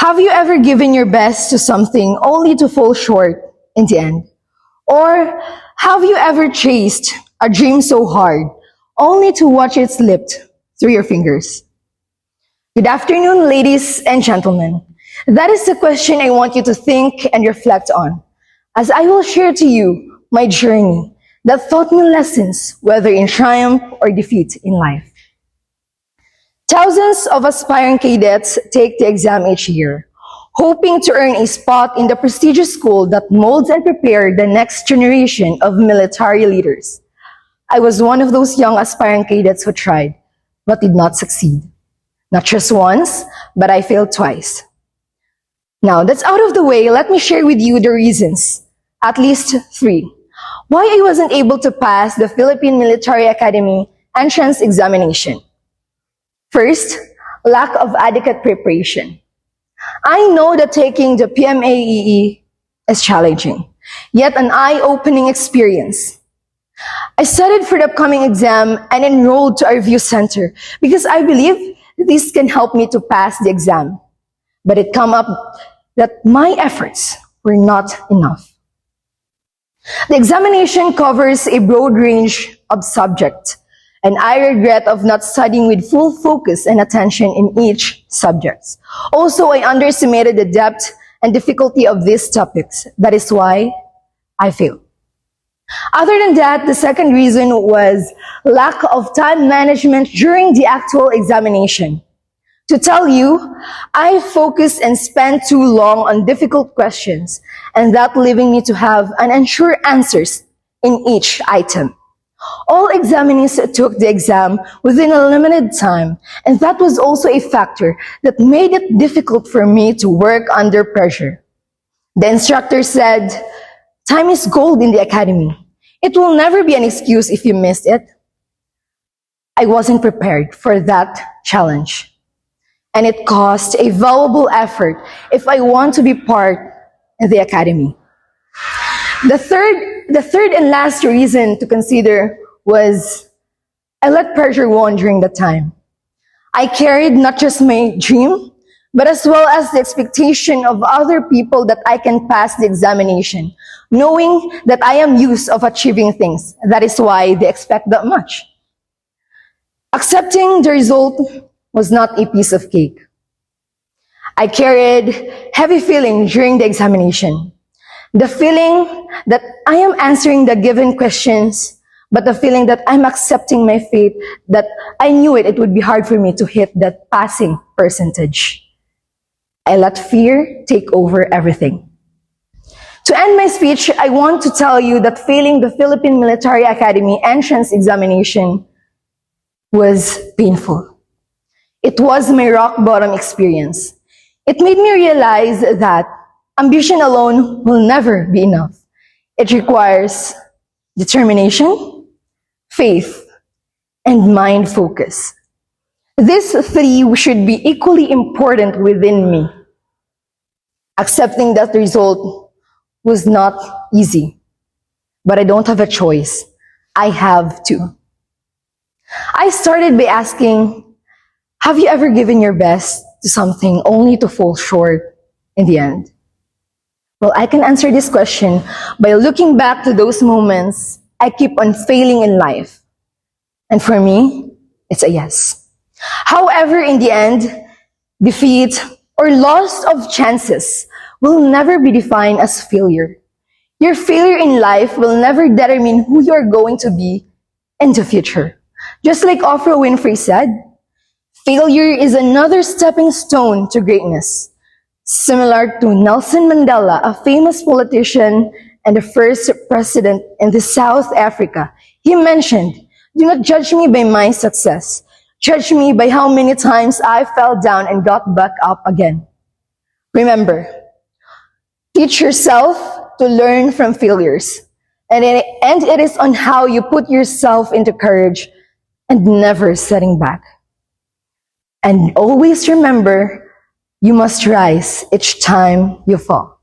Have you ever given your best to something only to fall short in the end? Or have you ever chased a dream so hard only to watch it slip through your fingers? Good afternoon, ladies and gentlemen. That is the question I want you to think and reflect on, as I will share to you my journey that taught me lessons, whether in triumph or defeat in life. Thousands of aspiring cadets take the exam each year, hoping to earn a spot in the prestigious school that molds and prepares the next generation of military leaders. I was one of those young aspiring cadets who tried, but did not succeed. Not just once, but I failed twice. Now, that's out of the way, let me share with you the reasons, at least 3, why I wasn't able to pass the Philippine Military Academy entrance examination. First, lack of adequate preparation. I know that taking the PMAEE is challenging, yet an eye-opening experience. I studied for the upcoming exam and enrolled to our review center because I believe that this can help me to pass the exam. But it came up that my efforts were not enough. The examination covers a broad range of subjects, and I regret of not studying with full focus and attention in each subject. Also, I underestimated the depth and difficulty of these topics. That is why I failed. Other than that, the second reason was lack of time management during the actual examination. To tell you, I focused and spent too long on difficult questions, and that leaving me to have unsure answers in each item. All examinees took the exam within a limited time, and that was also a factor that made it difficult for me to work under pressure. The instructor said, "Time is gold in the academy. It will never be an excuse if you missed it." I wasn't prepared for that challenge, and it cost a valuable effort if I want to be part of the academy. The third and last reason to consider was I let pressure win during that time. I carried not just my dream, but as well as the expectation of other people that I can pass the examination, knowing that I am used of achieving things. That is why they expect that much. Accepting the result was not a piece of cake. I carried heavy feeling during the examination. The feeling that I am answering the given questions, but the feeling that I'm accepting my fate, that I knew it would be hard for me to hit that passing percentage. I let fear take over everything. To end my speech, I want to tell you that failing the Philippine Military Academy entrance examination was painful. It was my rock bottom experience. It made me realize that ambition alone will never be enough. It requires determination, faith, and mind focus. These 3 should be equally important within me. Accepting that result was not easy, but I don't have a choice. I have to. I started by asking, have you ever given your best to something only to fall short in the end? Well, I can answer this question by looking back to those moments I keep on failing in life. And for me, it's a yes. However, in the end, defeat or loss of chances will never be defined as failure. Your failure in life will never determine who you are going to be in the future. Just like Oprah Winfrey said, failure is another stepping stone to greatness. Similar to Nelson Mandela, a famous politician and the first president in the South Africa, he mentioned, "Do not judge me by my success. Judge me by how many times I fell down and got back up again." Remember, teach yourself to learn from failures. And it is on how you put yourself into courage and never setting back. And always remember, you must rise each time you fall.